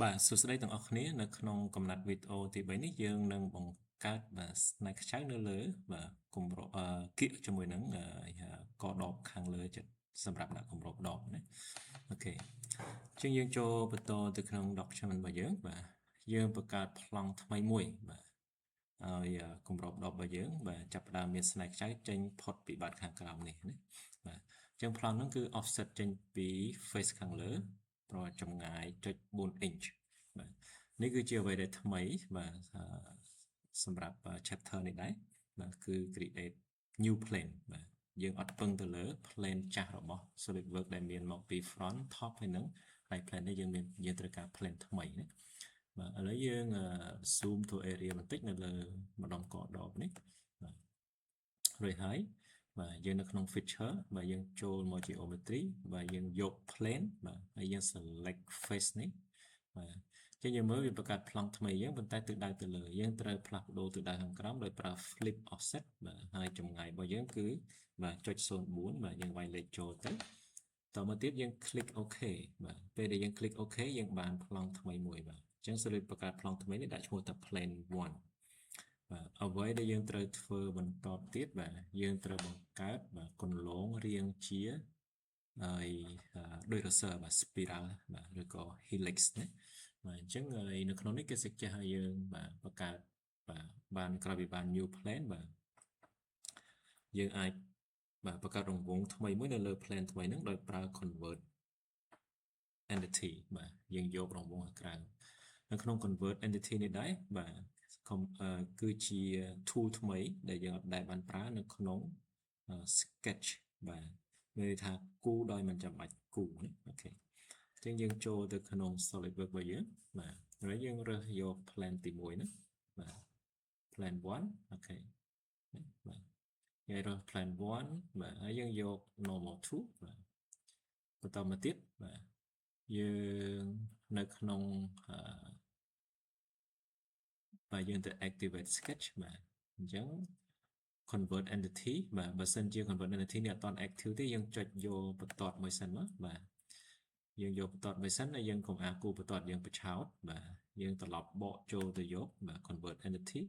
បាទសួស្តីទាំងអស់គ្នានៅក្នុងកំណត់វីដេអូទី3នេះយើងនឹងបង្កើតបាទស្នែកខ្ចៅនៅលើបាទគម្របគៀកជាមួយនឹងកដបខាងលើចិត្តសម្រាប់ដាក់គម្របដបណាអូខេជាងយើងចូលបន្តទៅក្នុង document របស់យើងបាទយើងបង្កើតប្លង់ថ្មីមួយបាទឲ្យគម្របដបរបស់យើងបាទចាប់ផ្ដើមមានស្នែកខ្ចៅចេញផុតពីបាតខាងក្រោមនេះណាបាទអញ្ចឹងប្លង់ហ្នឹងគឺ offset ចេញពី face ខាងលើប្រហែលចម្ងាយ 0.4 inch បាទនេះគឺជាអ្វីដែលថ្មីបាទសម្រាប់ chapter នេះដែរបាទគឺ create new plane បាទយើងអត់ពឹងទៅលើ plane ចាស់របស់ SolidWorks ដែលមានមកពី front top ហើយនឹងហើយ plane នេះយើងត្រូវការ plane ថ្មីណាបាទឥឡូវយើង zoom to area បន្តិចនៅលើម្ដុំកដបនេះបាទរួចហើយបាទយើងនៅក្នុង feature បាទយើងចូលមក geometry បាទយើងយក plane បាទហើយយើង select face នេះបាទចឹងយើងមើលវាបង្កើតប្លង់ថ្មីយើងប៉ុន្តែទិសដៅទៅលើយើងត្រូវផ្លាស់ប្ដូរទិសដៅខាងក្រោមដោយប្រើ flip offset បាទហើយចម្ងាយរបស់យើងគឺបាទ0.04បាទយើងវាយលេខចូលទៅតមកទៀតយើង click OK បាទពេលដែលយើង click OK យើងបានប្លង់ថ្មីមួយបាទអញ្ចឹង Solid បង្កើតប្លង់ថ្មីនេះដាក់ឈ្មោះថា plane 1បាទអ្វីដែលយើងត្រូវធ្វើបន្តទៀតបាទយើងត្រូវបង្កើតបាទគន្លងរាងជាហើយដោយ cursor បាទ spiral បាទឬក៏ helix ណាបាទអញ្ចឹងហើយនៅក្នុងនេះគេសុggestឲ្យយើងបាទបង្កើតបាទបានក្រោយពីបាន new plan បាទយើងអាចបាទបង្កើតរង្វង់ថ្មីមួយនៅលើ plan ថ្មីហ្នឹងដោយប្រើ convert entity បាទយើងយករង្វង់ខាងក្រៅនៅក្នុង convert entity នេះដែរបាទគឺជា tool ថ្មីដែលយើងអត់ដែលបានប្រើនៅក្នុង sketch បាទមានន័យថាគូដោយមិនចាំបាច់គូណាអូខេអញ្ចឹងយើងចូលទៅក្នុង SolidWorks របស់យើងបាទហើយយើងរើសយក plan ទី1ណាបាទ plan 1អូខេបាទយើងរើស plan 1បាទហើយយើងយក normal 2បាទបន្តមកទៀតបាទយើងនៅក្នុងបាទយើងទៅ activate sketch បាទអញ្ចឹង convert entity បាទបើសិនជា convert entity នេះអត់ទាន់ active ទេយើងចុចយកបន្ទាត់មួយសិនមកបាទយើងយកបន្ទាត់មួយសិនហើយយើងកុំអាគូបន្ទាត់យើងបញ្ឆោតបាទយើងត្រឡប់បកចូលទៅយកបាទ convert entity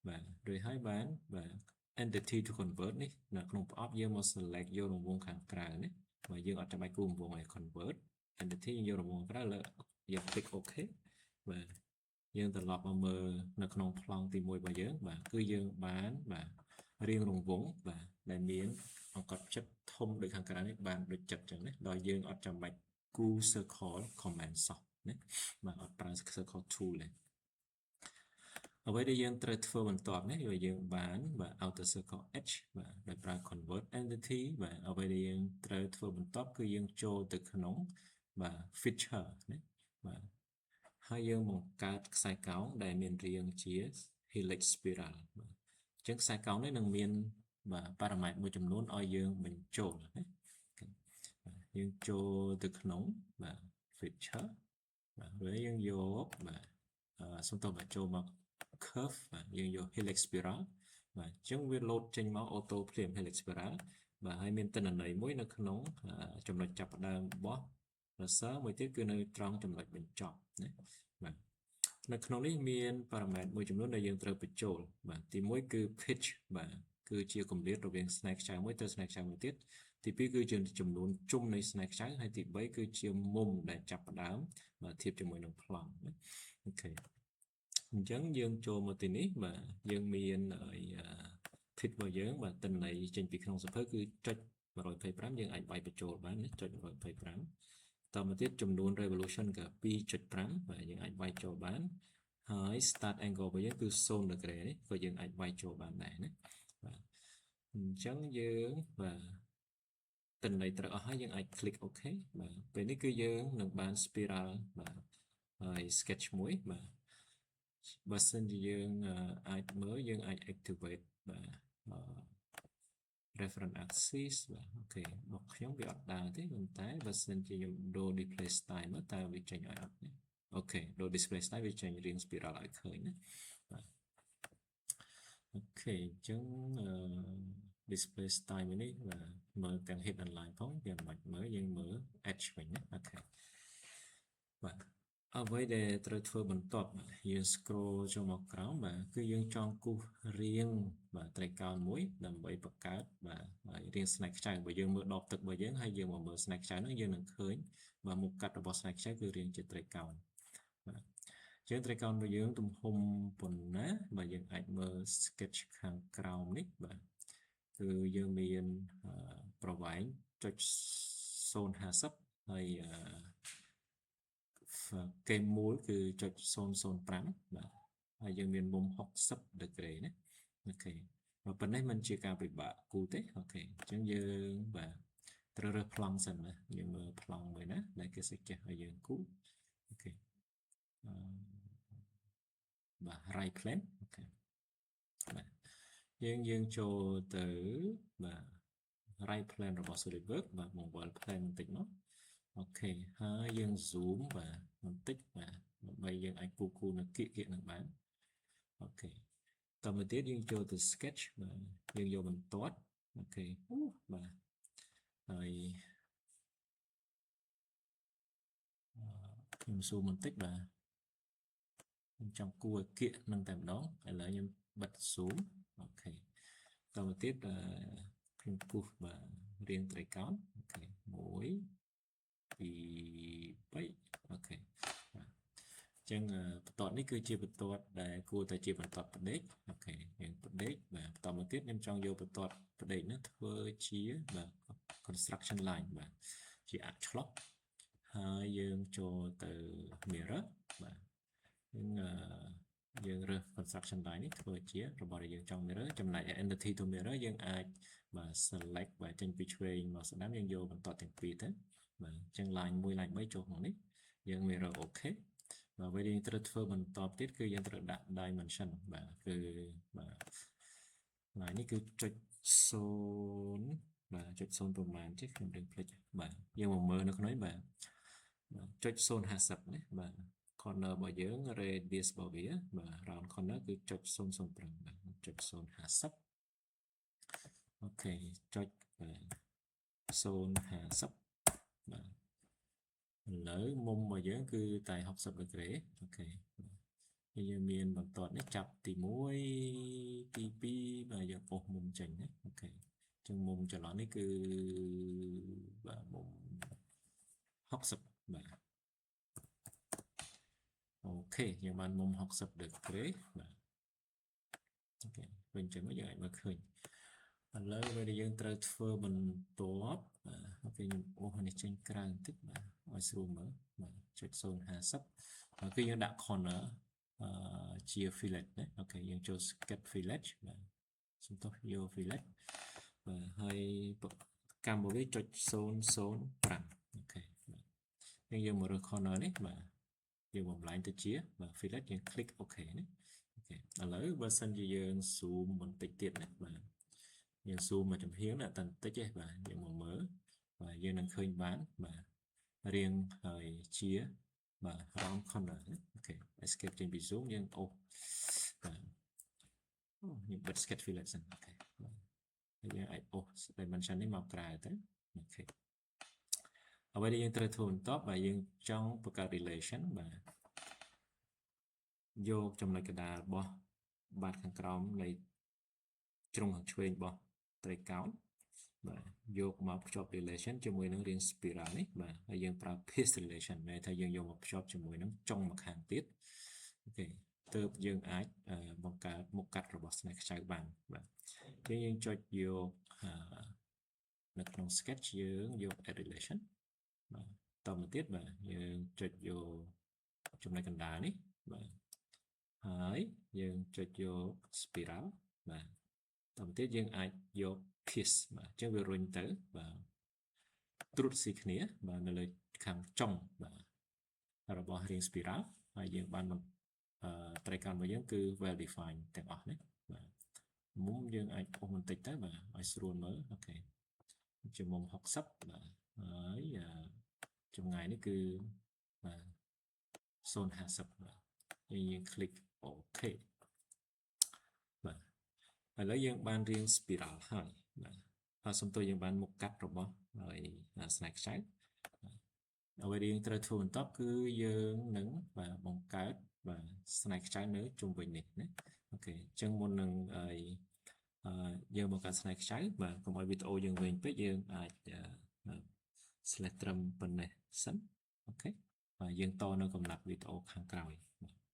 បាទរួចហើយបានបាទ entity to convert នេះនៅក្នុងប្រអប់យើងមក select យករង្វង់ខាងក្រៅនេះបាទយើងអត់ចាំបាច់គូរង្វង់ឲ្យ convert entity យើងយករង្វង់ក្រៅលើយើង click OK បាទយើងត្រឡប់មកមើលនៅក្នុងប្លង់ទី1របស់យើងបាទគឺយើងបានបាទរៀងរង្វង់បាទដែលមានអង្កត់ចិត្តធំដូចខាងក្រៅនេះបានដូចចិត្តចឹងណាដោយយើងអត់ចាំបាច់គូ circle command សោះណាបាទអត់ប្រើ circle tool ទេអ្វីដែលយើងត្រូវធ្វើបន្ទាប់នេះគឺយើងបានបាទ outer circle edge បាទដោយប្រើ convert entity បាទអ្វីដែលយើងត្រូវធ្វើបន្ទាប់គឺយើងចូលទៅក្នុងបាទ feature ណាបាទហើយយើងបង្កើតខ្សែកោងដែលមានរាងជា helix spiral បាទអញ្ចឹងខ្សែកោងនេះនឹងមានបាទប៉ារ៉ាម៉ែត្រមួយចំនួនឲ្យយើងបញ្ចូលណាយើងចូលទៅក្នុងបាទ feature បាទហើយយើងយកបាទសុំតបចូលមក curve បាទយើងយក helix spiral បាទអញ្ចឹងវា load ចេញមក auto ភ្លាម helix spiral បាទហើយមានទិន្នន័យមួយនៅក្នុងចំណុចចាប់ផ្ដើមរបស់ cursor មួយទៀតគឺនៅត្រង់ចំណុចបញ្ចប់ណាបាទនៅក្នុងនេះមានប៉ារ៉ាម៉ែត្រមួយចំនួនដែលយើងត្រូវបញ្ចូលបាទទី1គឺ pitch បាទគឺជាគម្លាតរវាងស្នែកខ្ចៅមួយទៅស្នែកខ្ចៅមួយទៀតទី2គឺជាចំនួនជុំនៃស្នែកខ្ចៅហើយទី3គឺជាមុំដែលចាប់ផ្ដើមបាទធៀបជាមួយនឹងប្លង់ណាអូខេអញ្ចឹងយើងចូលមកទីនេះបាទយើងមានfit របស់យើងបាទទិន្នន័យចេញពីក្នុងសៀវភៅគឺចុច125យើងអាចវាយបញ្ចូលបានណាចុច125តមកទៀតចំនួន revolution ក៏2.5បាទយើងអាចវាយចូលបានហើយ start angle របស់យើងគឺ0 degree នេះក៏យើងអាចវាយចូលបានដែរណាបាទអញ្ចឹងយើងបាទទិន្នន័យត្រូវអស់ហើយយើងអាច click OK បាទពេលនេះគឺយើងនឹងបាន spiral បាទហើយ sketch មួយបាទបើសិនជាយើងអាចមើលយើងអាច activate បាទ reference axis បាទអូខេរបស់ខ្ញុំវាអត់ដើរទេប៉ុន្តែបើសិនជាខ្ញុំដូរ display style មកតើវាចេញឲ្យអត់ទេអូខេដូរ display style វាចេញរាង spiral ឲ្យឃើញណាបាទអូខេអញ្ចឹងdisplay style នេះបាទមើលទាំង hidden line ផងវាមិនមើលយើងមើល edge វិញណាអូខេបាទ អ្វីដែលត្រូវធ្វើបន្ទាប់យើង scroll ចូលមកក្រោមបាទគឺយើងចង់គូសរាងបាទត្រីកោណមួយដើម្បីបង្កើតបាទរាងស្នែកខ្ចៅបើយើងមើលដបទឹករបស់យើងហើយយើងមកមើលស្នែកខ្ចៅនោះយើងនឹងឃើញបាទមុខកាត់របស់ស្នែកខ្ចៅគឺរាងជាត្រីកោណបាទយើងត្រីកោណរបស់យើងទំហំប៉ុណ្ណាបាទយើងអាចមើល sketch ខាងក្រោមនេះបាទគឺយើងមានប្រវែង0.050ហើយគេមូលគឺ0.005បាទហើយយើងមានមុំ60 degree ណាអូខេបើប៉ុណ្ណេះมันជាការពិបាកគូទេអូខេអញ្ចឹងយើងបាទត្រូវរើសប្លង់សិនណាយើងមើលប្លង់មួយណាដែលគេសុggestឲ្យយើងគូអូខេបាទ right plane អូខេបាទយើងចូលទៅបាទ right plane របស់ SolidWorks បាទ mobile plane បន្តិចមកអូខេហើយយើង zoom បាទបន្តិចបាទដើម្បីយើងអាចគូនៅគៀកនឹងបានអូខេតទៅទៀតយើងចូលទៅ sketch បាទយើងយកបន្ទាត់អូខេបាទហើយខ្ញុំ zoom បន្តិចបាទខ្ញុំចង់គូឲ្យគៀកនឹងតែម្ដងឥឡូវខ្ញុំបិទ zoom អូខេតទៅទៀតខ្ញុំគូសបាទរាងត្រីកោណអូខេ1 2 3អូខេបាទអញ្ចឹងបន្ទាត់នេះគឺជាបន្ទាត់ដែលគួរតែជាបន្ទាត់ផ្ដេកអូខេយើងផ្ដេកបាទបន្តមកទៀតខ្ញុំចង់យកបន្ទាត់ផ្ដេកនេះធ្វើជាបាទ construction line បាទជាអឆ្លោះហើយយើងចូលទៅ mirror បាទយើងរើស construction line នេះធ្វើជារបស់ដែលយើងចង់ mirror ចំណែក entity to mirror យើងអាចបាទ select បាទចេញពីឆ្វេងមកស្ដាំយើងយកបន្ទាត់ទាំងពីរទៅបាទអញ្ចឹង line 1 line 3ចូលក្នុងនេះយើង mirror OK បាទពេលយើងត្រូវធ្វើបន្តទៀតគឺយើងត្រូវដាក់ dimension បាទគឺបាទ line នេះគឺចុច0បាទចុច0ប្រមាណទេខ្ញុំដឹងភ្លេចបាទយើងមកមើលនៅក្នុងនេះបាទចុច050ណាបាទ corner របស់យើង radius របស់វាបាទ round corner គឺចុច005បាទចុច050អូខេចុចបាទ050បាទឥឡូវមុំរបស់យើងគឺតែ60 degree អូខេយើងមានបន្ទាត់នេះចាប់ទី1ទី2បាទយើងអូសមុំចេញណាអូខេអញ្ចឹងមុំចន្លោះនេះគឺបាទមុំ60បាទអូខេយើងបានមុំ60 degree បាទអូខេវិញចឹងយើងអាចមើលឃើញឥឡូវពេលយើងត្រូវធ្វើបន្ទាប់បាទអូខេខ្ញុំអូសនេះចេញក្រៅបន្តិចបាទឲ្យស្រួលមើលបាទចុច050គឺយើងដាក់ corner ជា fillet ណាអូខេយើងចូល sketch fillet បាទសំទោសយក fillet បាទហើយកម្មរបស់វាចុច005អូខេបាទយើងមករើស corner នេះបាទយើងបំលែងទៅជាបាទ fillet យើង click OK ណាអូខេឥឡូវបើសិនជាយើង zoom បន្តិចទៀតណាបាទយើង zoom មកចំហៀងណាតែបន្តិចទេបាទយើងមកមើលបាទយើងនឹងឃើញបានបាទរាងហើយជាបាទ round corner ណាអូខេ escape ចេញពី zoom យើងអូសបាទខ្ញុំបិទ sketch fillet សិនអូខេបាទហើយយើងអាចអូស dimension នេះមកក្រៅទៅអូខេអ្វីដែលយើងត្រូវធ្វើបន្ទាប់បាទយើងចង់បង្កើត relation បាទយកចំណុចកណ្ដាលរបស់បាតខាងក្រោមនៃជ្រុងខាងឆ្វេងរបស់ត្រីកោណបាទយកមកភ្ជាប់ relation ជាមួយនឹងរាង spiral នេះបាទហើយយើងប្រើ piece relation ន័យថាយើងយកមកភ្ជាប់ជាមួយនឹងចុងម្ខាងទៀតអូខេទើបយើងអាចបង្កើតមុខកាត់របស់ស្នែកខ្ចៅបានបាទយើងចុចយកនៅក្នុង sketch យើងយក add relation បាទតទៅទៀតបាទយើងចុចយកចំណុចកណ្ដាលនេះបាទហើយយើងចុចយក spiral បាទតទៅទៀតយើងអាចយក piece បាទអញ្ចឹងវារុញទៅបាទត្រួតស៊ីគ្នាបាទនៅលើខាងចុងបាទរបស់រាង spiral ហើយយើងបានត្រីកោណរបស់យើងគឺ well defined ទាំងអស់នេះបាទមុំយើងអាចអូសបន្តិចទៅបាទឲ្យស្រួលមើលអូខេជាមុំ60បាទហើយចម្ងាយនេះគឺបាទ050បាទយើង click OK បាទឥឡូវយើងបានរាង spiral ហើយបាទហើយសំទោសយើងបានមុខកាត់របស់ហើយស្នែកខ្ចៅ អ្វីដែលយើងត្រូវធ្វើបន្ទាប់គឺយើងនឹងបាទបង្កើតបាទស្នេហ៍ខ្ចៅនៅជុំវិញនេះណាអូខេអញ្ចឹងមុននឹងយើងបង្កើតស្នេហ៍ខ្ចៅបាទកុំឲ្យវីដេអូយើងវែងពេកយើងអាច select ត្រឹមប៉ុណ្ណេះសិនអូខេបាទយើងតនៅកំណត់វីដេអូខាងក្រោយបាទ